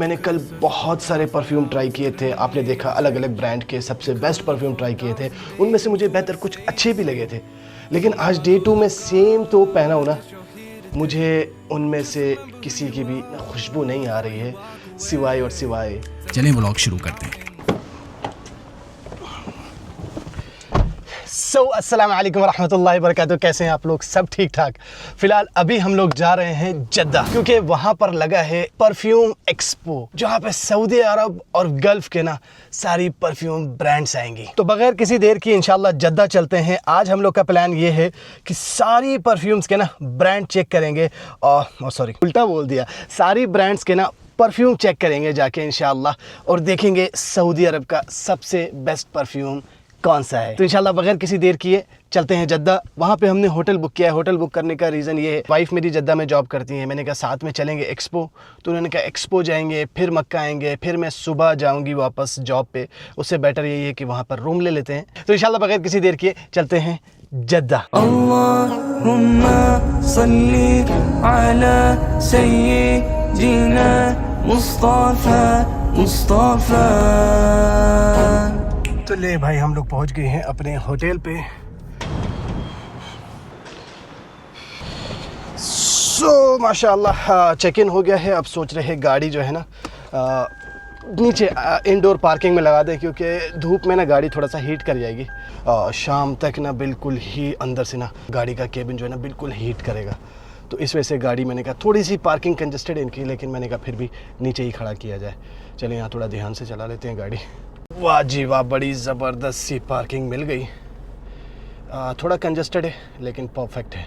मैंने कल बहुत सारे परफ्यूम ट्राई किए थे, आपने देखा अलग अलग ब्रांड के सबसे बेस्ट परफ्यूम ट्राई किए थे, उनमें से मुझे बेहतर कुछ अच्छे भी लगे थे। लेकिन आज डे 2 में सेम तो पहना हूँ ना, मुझे उनमें से किसी की भी खुशबू नहीं आ रही है सिवाय और सिवाय। चलिए व्लॉग शुरू करते हैं। अस्सलाम वालेकुम रहमतुल्लाहि व बरकातहू। कैसे हैं आप लोग? सब ठीक ठाक। फिलहाल अभी हम लोग जा रहे हैं जद्दा, क्योंकि वहाँ पर लगा है परफ्यूम एक्सपो, जहाँ पे सऊदी अरब और गल्फ के ना सारी परफ्यूम ब्रांड्स आएंगी। तो बगैर किसी देर की इंशाल्लाह जद्दा चलते हैं। आज हम लोग का प्लान ये है कि सारी परफ्यूम्स के ना ब्रांड चेक करेंगे, और सॉरी उल्टा बोल दिया, सारी ब्रांड्स के ना परफ्यूम चेक करेंगे जाके इंशाल्लाह, और देखेंगे सऊदी अरब का सबसे बेस्ट परफ्यूम कौन सा है। तो इंशाल्लाह बगैर किसी देर किए चलते हैं जद्दा। वहाँ पे हमने होटल बुक किया है। होटल बुक करने का रीज़न ये है, वाइफ मेरी जद्दा में जॉब करती है। मैंने कहा साथ में चलेंगे एक्सपो, तो उन्होंने कहा एक्सपो जाएंगे फिर मक्का आएंगे, फिर मैं सुबह जाऊँगी वापस जॉब पे, उससे बेटर यही है कि वहाँ पर रूम ले लेते हैं। तो इंशाल्लाह बगैर किसी देर किए चलते हैं जद्दा। अल्लाहुम्मा सल्ली अला सय्यिदिना मुस्तफा मुस्तफा। तो ले भाई, हम लोग पहुंच गए हैं अपने होटल पे। माशाल्लाह चेक इन हो गया है। अब सोच रहे हैं गाड़ी जो है ना नीचे इंडोर पार्किंग में लगा दें, क्योंकि धूप में ना गाड़ी थोड़ा सा हीट कर जाएगी। शाम तक ना बिल्कुल ही अंदर से ना गाड़ी का केबिन जो है ना बिल्कुल हीट करेगा। तो इस वजह से गाड़ी, मैंने कहा थोड़ी सी पार्किंग कंजस्टेड इनकी, लेकिन मैंने कहा फिर भी नीचे ही खड़ा किया जाए। चलिए यहाँ थोड़ा ध्यान से चला लेते हैं गाड़ी। वाह जी वाह, बड़ी ज़बरदस्त सी पार्किंग मिल गई। थोड़ा कंजस्टेड है लेकिन परफेक्ट है।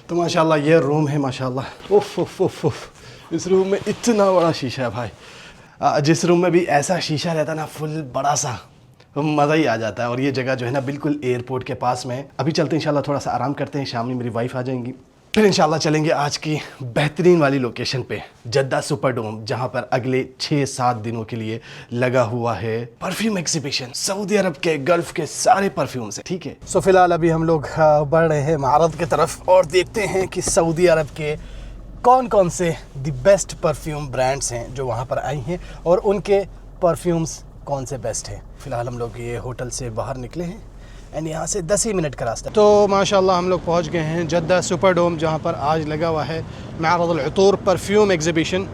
तो माशाल्लाह ये रूम है माशाल्लाह। उफ उफ उफ उफ, इस रूम में इतना बड़ा शीशा है भाई। जिस रूम में भी ऐसा शीशा रहता ना फुल बड़ा सा, मज़ा ही आ जाता है। और ये जगह जो है ना बिल्कुल एयरपोर्ट के पास में है। अभी चलते हैं इंशाल्लाह, थोड़ा सा आराम करते हैं। शाम में मेरी वाइफ आ जाएंगी, फिर इंशाल्लाह चलेंगे आज की बेहतरीन वाली लोकेशन पे, जद्दा सुपरडोम, जहां पर अगले 6-7 दिनों के लिए लगा हुआ है परफ्यूम एग्जीबिशन। सऊदी अरब के गल्फ के सारे परफ्यूम से, ठीक है। सो फिलहाल अभी हम लोग बढ़ रहे हैं मारद की तरफ और देखते हैं कि सऊदी अरब के कौन कौन से द बेस्ट परफ्यूम ब्रांड्स हैं जो वहाँ पर आई हैं, और उनके परफ्यूम्स कौन से बेस्ट हैं। फिलहाल हम लोग ये होटल से बाहर निकले हैं एंड यहाँ से 10 ही मिनट का रास्ता। तो माशाल्लाह हम लोग पहुँच गए हैं जद्दा सुपरडोम, जहाँ पर आज लगा हुआ है मारद अल उतूर परफ्यूम एग्जीबिशन।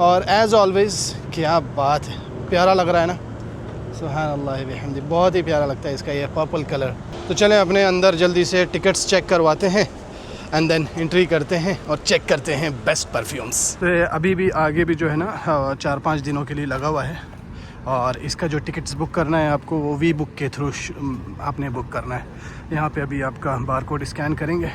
और एज़ ऑलवेज़ क्या बात है, प्यारा लग रहा है ना, सुभान अल्लाह बिहम्दी, बहुत ही प्यारा लगता है इसका ये पर्पल कलर। तो चलें अपने अंदर जल्दी से टिकट्स चेक करवाते हैं एंड देन एंट्री करते हैं और चेक करते हैं बेस्ट परफ्यूम्स। तो अभी भी आगे भी जो है ना 4-5 दिनों के लिए लगा हुआ है, और इसका जो टिकट्स बुक करना है आपको वो वी बुक के थ्रू आपने बुक करना है। यहाँ पे अभी आपका बार कोड स्कैन करेंगे।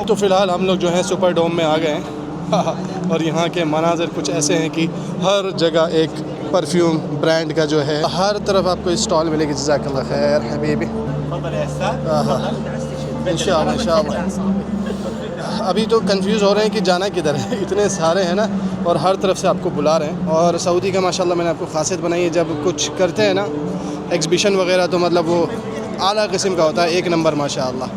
तो फ़िलहाल हम लोग जो है सुपर डोम में आ गए हैं और यहाँ के मनाज़र कुछ ऐसे हैं कि हर जगह एक परफ्यूम ब्रांड का जो है, हर तरफ आपको स्टॉल मिलेगी। जज़ाकल्लाह खैर हबीबी, इंशाअल्लाह इंशाअल्लाह। अभी तो कंफ्यूज हो रहे हैं कि जाना किधर है, इतने सारे हैं ना और हर तरफ से आपको बुला रहे हैं। और सऊदी का माशाल्लाह मैंने आपको खासियत बनाई है, जब कुछ करते हैं ना एग्जीबिशन वगैरह, तो मतलब वो आला किस्म का होता है, एक नंबर माशाल्लाह,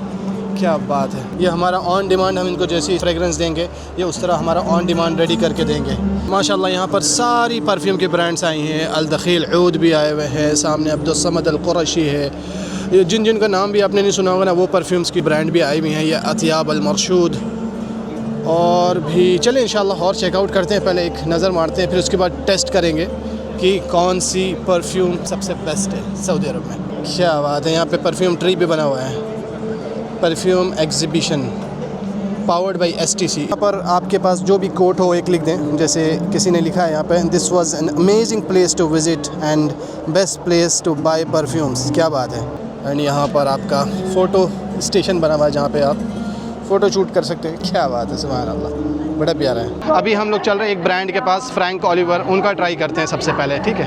क्या बात है। ये हमारा ऑन डिमांड, हम इनको जैसी फ्रेगरेंस देंगे ये उस तरह हमारा ऑन डिमांड रेडी करके देंगे माशाल्लाह। यहाँ पर सारी परफ्यूम की ब्रांड्स आई हैं। अल दखील ऊद भी आए हुए हैं, सामने अब्दुल समद अल कुरैशी है, ये जिनका नाम भी आपने नहीं सुना होगा ना, वो परफ्यूम्स की ब्रांड भी आई हुई हैं। ये अतियाब अल मरशूद और भी। चलें इंशाल्लाह और चेकआउट करते हैं, पहले एक नज़र मारते हैं, फिर उसके बाद टेस्ट करेंगे कि कौन सी परफ्यूम सबसे बेस्ट है सऊदी अरब में। क्या बात है, यहाँ पे परफ्यूम ट्री भी बना हुआ है, perfume exhibition powered by STC। यहाँ पर आपके पास जो भी कोट हो एक लिख दें, जैसे किसी ने लिखा है यहाँ पे, this was an amazing place to visit and best place to buy perfumes. क्या बात है। एंड यहाँ पर आपका फ़ोटो स्टेशन बना हुआ है जहाँ पे आप फ़ोटो शूट कर सकते हैं। क्या बात है, सुभान अल्लाह, बड़ा प्यारा है। अभी हम लोग चल रहे हैं एक ब्रांड के पास, फ्रैंक ओलिवर, उनका ट्राई करते हैं सबसे पहले, ठीक है।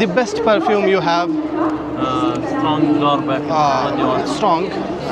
The best perfume you have? Strong Garbeck. Strong,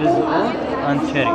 This oud and cherry.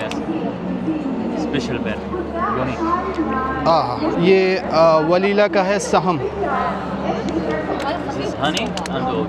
Yes. Special bear. Unique. ये वलीला का है सहम. This is honey and oud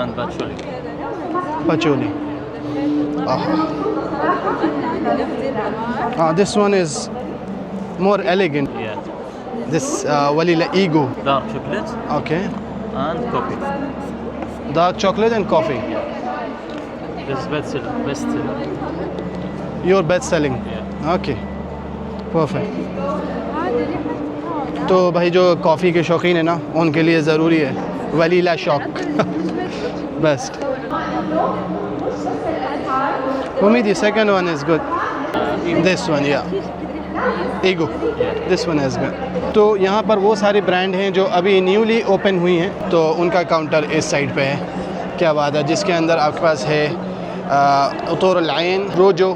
and patchouli. Patchouli. This one is more elegant. Yeah. This Walila Ego. Dark chocolate Okay. and coffee. Dark chocolate and coffee. This is best seller. Your best selling. Yeah. Okay. Perfect. तो भाई जो coffee के शौकीन है ना उनके लिए ज़रूरी है वलीला shock. Best. For me the second one is good. This one, yeah. Ego. This one is good. तो यहाँ पर वो सारी ब्रांड हैं जो अभी न्यूली ओपन हुई हैं तो उनका काउंटर इस साइड पे है. क्या बात है. जिसके अंदर आपके पास है उतोर अलआइन, रोजो,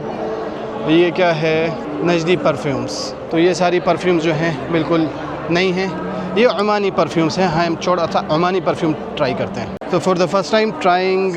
ये क्या है नजदी परफ्यूम्स. तो ये सारी परफ्यूम्स जो हैं बिल्कुल नई हैं. ये ओमानी परफ्यूम्स हैं. हम थोड़ा सा ओमानी परफ्यूम ट्राई करते हैं. तो for the first time trying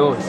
Rose.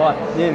1 2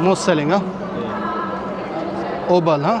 most selling हाँ. ओबल हाँ.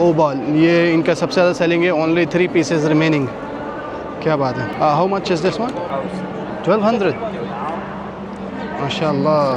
ओबल ये इनका सबसे ज़्यादा सेलिंग है. Only 3 pieces remaining. क्या बात है. How much is this one? 1200. माशाल्लाह.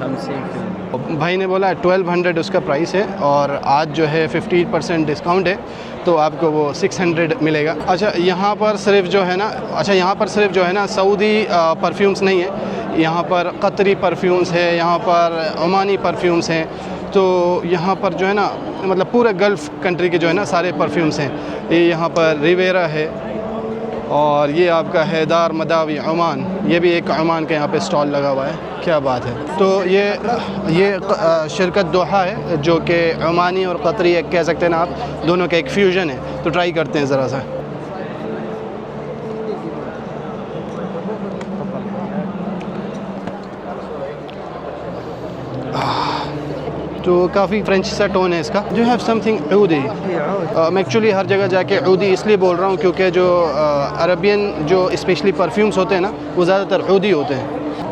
50%. भाई ने बोला 1200 उसका प्राइस है और आज जो है 50% डिस्काउंट है तो आपको वो 600 मिलेगा. अच्छा यहाँ पर सिर्फ जो है ना सऊदी परफ्यूम्स नहीं है. यहाँ पर कतरी परफ्यूम्स है, यहाँ पर ओमानी परफ्यूम्स हैं. तो यहाँ पर जो है ना मतलब पूरे गल्फ़ कंट्री के जो है ना सारे परफ्यूम्स हैं. ये यहाँ पर रिवेरा है और ये आपका है दार मदावी ओमान. ये भी एक ओमान के यहाँ पे स्टॉल लगा हुआ है. क्या बात है. तो ये शिरकत दोहा है जो कि ओमानी और कतरी एक कह सकते हैं ना आप, दोनों का एक फ्यूजन है. तो ट्राई करते हैं ज़रा सा. तो काफ़ी फ्रेंच सा टोन है इसका. जो हैव समथिंग ऊदी. मैं एक्चुअली हर जगह जाके ऊदी इसलिए बोल रहा हूँ क्योंकि जो अरबियन जो स्पेशली परफ्यूम्स होते हैं ना वो ज़्यादातर ऊदी होते हैं.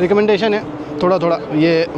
रिकमेंडेशन है थोड़ा थोड़ा ये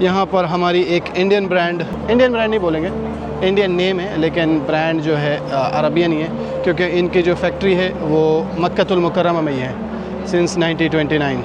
यहाँ पर हमारी एक इंडियन ब्रांड नहीं बोलेंगे, इंडियन नेम है लेकिन ब्रांड जो है अरबियन ही है क्योंकि इनकी जो फैक्ट्री है वो मक्कतुल मुकर्रमा में ही है सिंस 1929.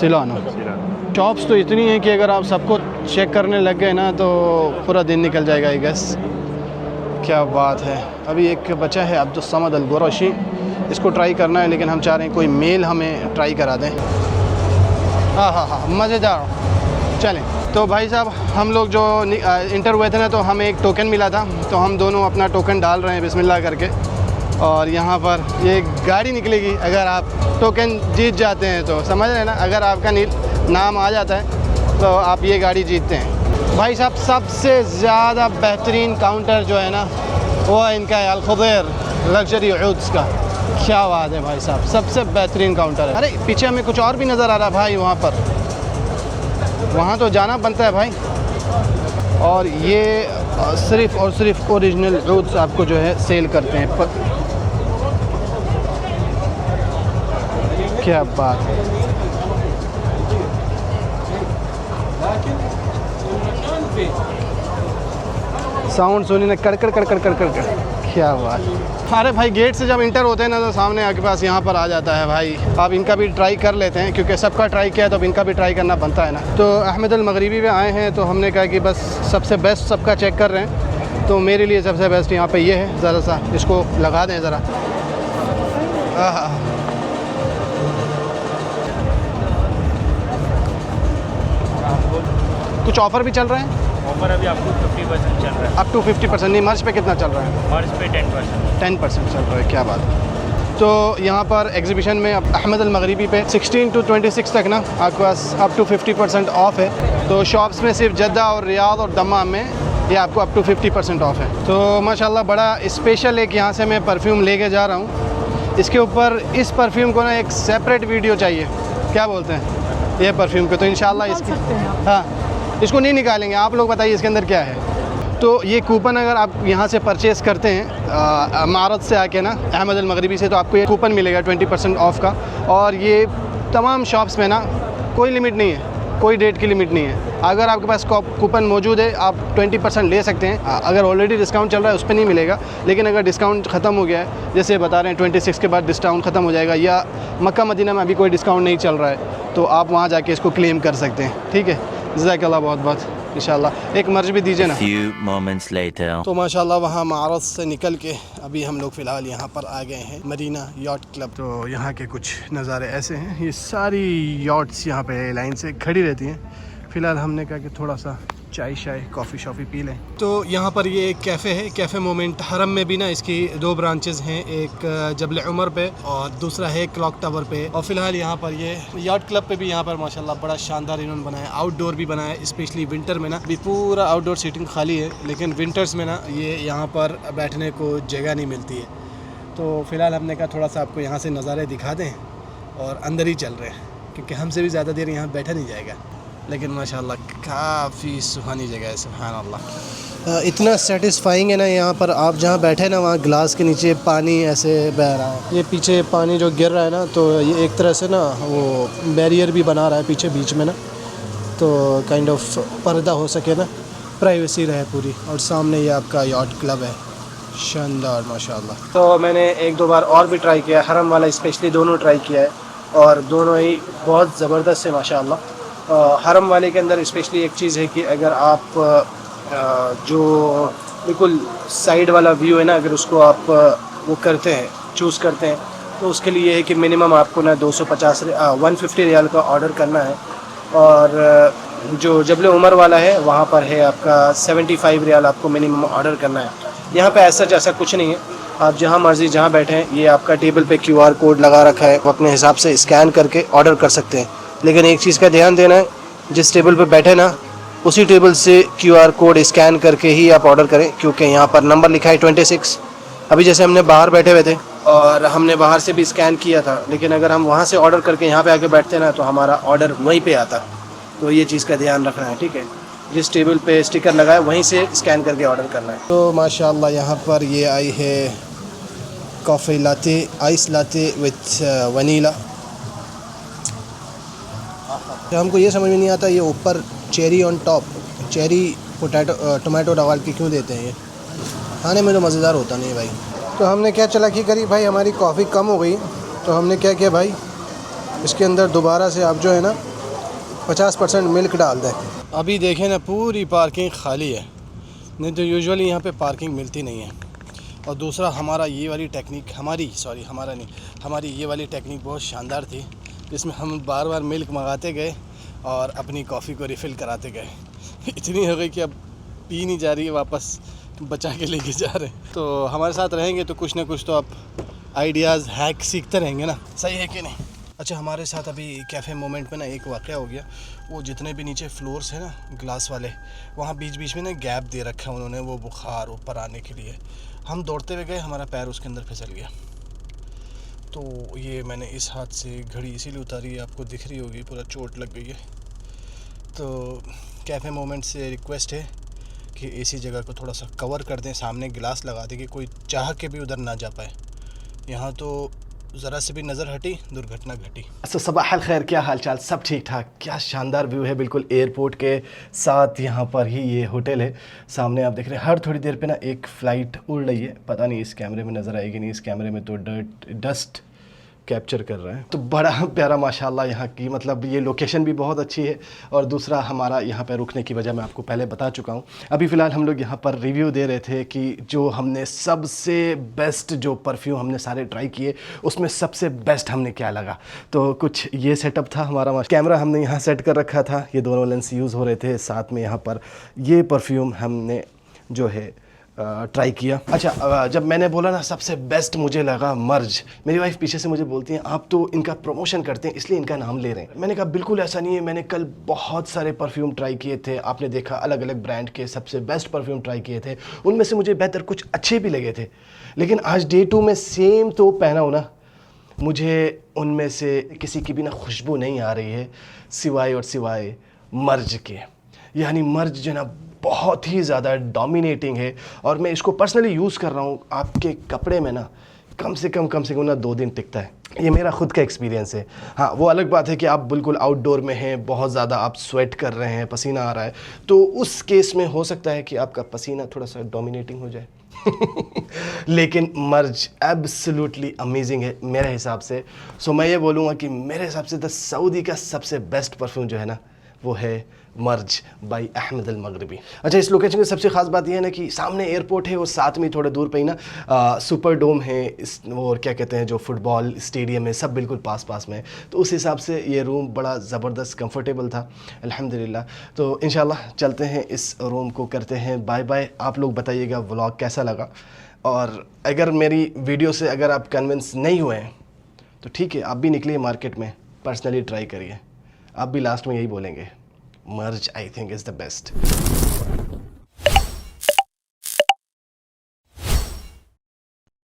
सिलानो. शॉप्स तो इतनी हैं कि अगर आप सबको चेक करने लग गए ना तो पूरा दिन निकल जाएगा आई गेस. क्या बात है. अभी एक बचा है अब्दुल समद अल गुरैशी, इसको ट्राई करना है लेकिन हम चाह रहे हैं कोई मेल हमें ट्राई करा दें. हाँ मज़ेदार. चलें. तो भाई साहब हम लोग जो इंटर हुए थे ना तो हमें एक टोकन मिला था तो हम दोनों अपना टोकन डाल रहे हैं बिस्मिल्लाह करके. और यहाँ पर ये गाड़ी निकलेगी अगर आप टोकन जीत जाते हैं तो समझ रहे हैं ना. अगर आपका नाम आ जाता है तो आप ये गाड़ी जीतते हैं. भाई साहब सबसे ज़्यादा बेहतरीन काउंटर जो है ना वो इनका है अल-खुदैर लग्जरी ऊड्स का. क्या बात है भाई साहब, सबसे बेहतरीन काउंटर है. अरे पीछे हमें कुछ और भी नज़र आ रहा है भाई. वहाँ तो जाना बनता है भाई. और ये सिर्फ़ और सिर्फ ओरिजिनल ऊड्स आपको जो है सेल करते हैं. क्या बात है। साउंड सुनी ना, कड़कड़ कड़कड़ कड़कड़ कड़, क्या बात। अरे भाई गेट से जब इंटर होते हैं ना तो सामने आपके पास यहाँ पर आ जाता है भाई। आप इनका भी ट्राई कर लेते हैं क्योंकि सबका ट्राई किया तो अब इनका भी ट्राई करना बनता है ना। तो अहमद अल मगरिबी में आए हैं तो हमने कहा कि बस सबसे बेस्ट सबका चेक कर रहे हैं, तो मेरे लिए सबसे बेस्ट यहाँ पे ये है। ज़रा सा इसको लगा दें ज़रा। कुछ ऑफ़र भी चल रहे हैं? ऑफर अभी आपको 50% चल रहा है। Up to 50%? नहीं, मर्च पे कितना चल रहा है? मर्च पे 10% चल रहा है, क्या बात है। तो यहाँ पर एग्जीबिशन में अब अहमद अल मगरिबी पे 16 to 26 तक ना आपके पास अप टू 50% ऑफ है। तो शॉप्स में सिर्फ जद्दा और रियाद और दम्माम में ये आपको अप टू 50% ऑफ है। तो माशाल्लाह बड़ा स्पेशल एक यहाँ से मैं परफ्यूम लेके जा रहा हूँ। इसके ऊपर इस परफ्यूम को ना एक सेपरेट वीडियो चाहिए, क्या बोलते हैं ये परफ्यूम पे। तो इंशाल्लाह इसकी, हाँ इसको नहीं निकालेंगे, आप लोग बताइए इसके अंदर क्या है। तो ये कूपन अगर आप यहाँ से परचेज़ करते हैं मारत से आके ना अहमद अल मगरिबी से, तो आपको ये कूपन मिलेगा 20% ऑफ का। और ये तमाम शॉप्स में ना कोई लिमिट नहीं है, कोई डेट की लिमिट नहीं है। अगर आपके पास कूपन मौजूद है आप 20% ले सकते हैं। अगर ऑलरेडी डिस्काउंट चल रहा है उस पर नहीं मिलेगा, लेकिन अगर डिस्काउंट ख़त्म हो गया है, जैसे बता रहे हैं 26 के बाद डिस्काउंट ख़त्म हो जाएगा, या मक्का मदीना में अभी कोई डिस्काउंट नहीं चल रहा है, तो आप वहाँ जाके इसको क्लेम कर सकते हैं। ठीक है, जज़ाकल्लाह बहुत बहुत। इंशाल्लाह एक मर्ज भी दीजिए ना। Few moments later. तो माशाल्लाह वहाँ मारत से निकल के अभी हम लोग फ़िलहाल यहाँ पर आ गए हैं मरीना यॉट क्लब। तो यहाँ के कुछ नज़ारे ऐसे हैं, ये सारी यॉट्स यहाँ पे लाइन से खड़ी रहती हैं। फ़िलहाल हमने कहा कि थोड़ा सा चाय शाय कॉफ़ी शॉफ़ी पी लें। तो यहाँ पर ये एक कैफ़े है, कैफ़े मोमेंट। हरम में भी ना इसकी 2 ब्रांचेज़ हैं, एक जबल उमर पे और दूसरा है क्लॉक टावर पे। और फ़िलहाल यहाँ पर ये यॉट क्लब पे भी यहाँ पर माशाल्लाह बड़ा शानदार इन्होंने बनाया, आउटडोर भी बनाया है। स्पेशली विंटर में ना अभी पूरा आउटडोर सीटिंग खाली है, लेकिन विंटर्स में ना ये यहाँ पर बैठने को जगह नहीं मिलती है। तो फ़िलहाल हमने कहा थोड़ा सा आपको यहाँ से नज़ारे दिखा दें और अंदर ही चल रहे हैं, क्योंकि हमसे भी ज़्यादा देर यहाँ बैठा नहीं जाएगा। लेकिन माशाल्लाह काफ़ी सुहानी जगह है, सुभान अल्लाह। इतना सेटिस्फाइंग है ना, यहाँ पर आप जहाँ बैठे ना वहाँ ग्लास के नीचे पानी ऐसे बह रहा है। ये पीछे पानी जो गिर रहा है ना, तो ये एक तरह से ना वो बैरियर भी बना रहा है पीछे बीच में ना, तो काइंड ऑफ पर्दा हो सके ना, प्राइवेसी रहे पूरी। और सामने ये आपका यॉट क्लब है, शानदार माशाल्लाह। तो मैंने 1-2 बार और भी ट्राई किया, हरम वाला स्पेशली दोनों ट्राई किया है, और दोनों ही बहुत ज़बरदस्त है माशाल्लाह। हरम वाले के अंदर स्पेशली एक चीज़ है कि अगर आप जो बिल्कुल साइड वाला व्यू है ना, अगर उसको आप वो करते हैं, चूज़ करते हैं, तो उसके लिए है कि मिनिमम आपको ना 150 रियाल का ऑर्डर करना है। और जो जबल उमर वाला है वहाँ पर है आपका 75 रियाल आपको मिनिमम ऑर्डर करना है। यहाँ पे ऐसा कुछ नहीं है, आप जहाँ मर्ज़ी जहाँ बैठे हैं, ये आपका टेबल पे QR कोड लगा रखा है, अपने हिसाब से स्कैन करके ऑर्डर कर सकते हैं। लेकिन एक चीज़ का ध्यान देना है, जिस टेबल पे बैठे ना उसी टेबल से QR कोड स्कैन करके ही आप ऑर्डर करें, क्योंकि यहाँ पर नंबर लिखा है 26। अभी जैसे हमने बाहर बैठे हुए थे और हमने बाहर से भी स्कैन किया था, लेकिन अगर हम वहाँ से ऑर्डर करके यहाँ पे आके बैठते ना तो हमारा ऑर्डर वहीं पे आता। तो ये चीज़ का ध्यान रखना है, ठीक है। जिस टेबल पे स्टिकर लगा है वहीं से स्कैन करके ऑर्डर करना है। तो माशाल्लाह यहाँ पर ये आई है coffee latte, ice latte with vanilla. तो हमको ये समझ में नहीं आता, ये ऊपर cherry on top, cherry tomato डाल के क्यों देते हैं? ये खाने में तो मज़ेदार होता नहीं भाई। तो हमने क्या चालाकी करी भाई, हमारी कॉफ़ी कम हो गई, तो हमने क्या किया भाई, इसके अंदर दोबारा से आप जो है ना 50% मिल्क डाल दें। अभी देखें ना पूरी पार्किंग खाली है, नहीं तो यूजुअली यहाँ पे पार्किंग मिलती नहीं है। और दूसरा हमारा ये वाली टेक्निक, हमारी ये वाली टेक्निक बहुत शानदार थी, जिसमें हम बार बार मिल्क मंगाते गए और अपनी कॉफ़ी को रिफ़िल कराते गए। इतनी हो गई कि अब पी नहीं जा रही है, वापस बचा के लेके जा रहे हैं। तो हमारे साथ रहेंगे तो कुछ ना कुछ तो आप आइडियाज़ हैक सीखते रहेंगे ना, सही है कि नहीं? अच्छा, हमारे साथ अभी कैफ़े मोमेंट में ना एक वाक़या हो गया। वो जितने भी नीचे फ्लोर्स हैं ना ग्लास वाले, वहाँ बीच बीच में ना गैप दे रखा है उन्होंने, वो बुखार ऊपर आने के लिए। हम दौड़ते हुए गए, हमारा पैर उसके अंदर फिसल गया। तो ये मैंने इस हाथ से घड़ी इसीलिए उतारी है, आपको दिख रही होगी, पूरा चोट लग गई है। तो कैफ़े मोमेंट से रिक्वेस्ट है कि ऐसी जगह को थोड़ा सा कवर कर दें, सामने गिलास लगा दें कि कोई चाह के भी उधर ना जा पाए। यहाँ तो ज़रा से भी नज़र हटी दुर्घटना घटी। तो सबाह अल खैर, क्या हाल चाल, सब ठीक ठाक। क्या शानदार व्यू है, बिल्कुल एयरपोर्ट के साथ यहाँ पर ही ये होटल है। सामने आप देख रहे हैं हर थोड़ी देर पे ना एक फ़्लाइट उड़ रही है। पता नहीं इस कैमरे में नज़र आएगी नहीं, इस कैमरे में तो डस्ट कैप्चर कर रहा है। तो बड़ा प्यारा माशाल्लाह यहाँ की, मतलब ये लोकेशन भी बहुत अच्छी है। और दूसरा हमारा यहाँ पर रुकने की वजह मैं आपको पहले बता चुका हूँ। अभी फ़िलहाल हम लोग यहाँ पर रिव्यू दे रहे थे कि जो हमने सबसे बेस्ट जो परफ्यूम हमने सारे ट्राई किए, उसमें सबसे बेस्ट हमने क्या लगा। तो कुछ ये सेटअप था हमारा। कैमरा हमने यहाँ सेट कर रखा था, ये दोनों लेंस यूज़ हो रहे थे। साथ में यहाँ पर ये परफ्यूम हमने जो है ट्राई किया। अच्छा, जब मैंने बोला ना सबसे बेस्ट मुझे लगा मर्ज, मेरी वाइफ पीछे से मुझे बोलती हैं आप तो इनका प्रमोशन करते हैं इसलिए इनका नाम ले रहे हैं। मैंने कहा बिल्कुल ऐसा नहीं है, मैंने कल बहुत सारे परफ्यूम ट्राई किए थे, आपने देखा अलग अलग ब्रांड के सबसे बेस्ट परफ्यूम ट्राई किए थे, उनमें से मुझे बेहतर कुछ अच्छे भी लगे थे। लेकिन आज डे 2 में सेम तो पहना हूँ ना, मुझे उनमें से किसी की भी ना खुशबू नहीं आ रही है सिवाय और सिवाय मर्ज के। यानी मर्ज जो है ना बहुत ही ज़्यादा डोमिनेटिंग है और मैं इसको पर्सनली यूज़ कर रहा हूँ। आपके कपड़े में ना कम से कम ना 2 दिन टिकता है। ये मेरा खुद का एक्सपीरियंस है। हाँ, वो अलग बात है कि आप बिल्कुल आउटडोर में हैं, बहुत ज़्यादा आप स्वेट कर रहे हैं, पसीना आ रहा है, तो उस केस में हो सकता है कि आपका पसीना थोड़ा सा डोमिनेटिंग हो जाए। लेकिन मर्ज एब्सोल्युटली अमेजिंग है मेरे हिसाब से। सो मैं ये बोलूँगा कि मेरे हिसाब से द सऊदी का सबसे बेस्ट परफ्यूम जो है ना वो है मर्ज बाय अहमद अल मगरिबी। अच्छा, इस लोकेशन की सबसे ख़ास बात यह है ना कि सामने एयरपोर्ट है और साथ में थोड़े दूर पे ही ना सुपर डोम है, इस और क्या कहते हैं जो फुटबॉल स्टेडियम है, सब बिल्कुल पास में है। तो उस हिसाब से ये रूम बड़ा ज़बरदस्त कंफर्टेबल था अल्हम्दुलिल्लाह। तो इंशाल्लाह चलते हैं इस रूम को, करते हैं बाय बाय। आप लोग बताइएगा व्लॉग कैसा लगा, और अगर मेरी वीडियो से अगर आप कन्विंस नहीं हुए हैं तो ठीक है, आप भी निकलिए मार्केट में, पर्सनली ट्राई करिए, आप भी लास्ट में यही बोलेंगे merge I think is the best.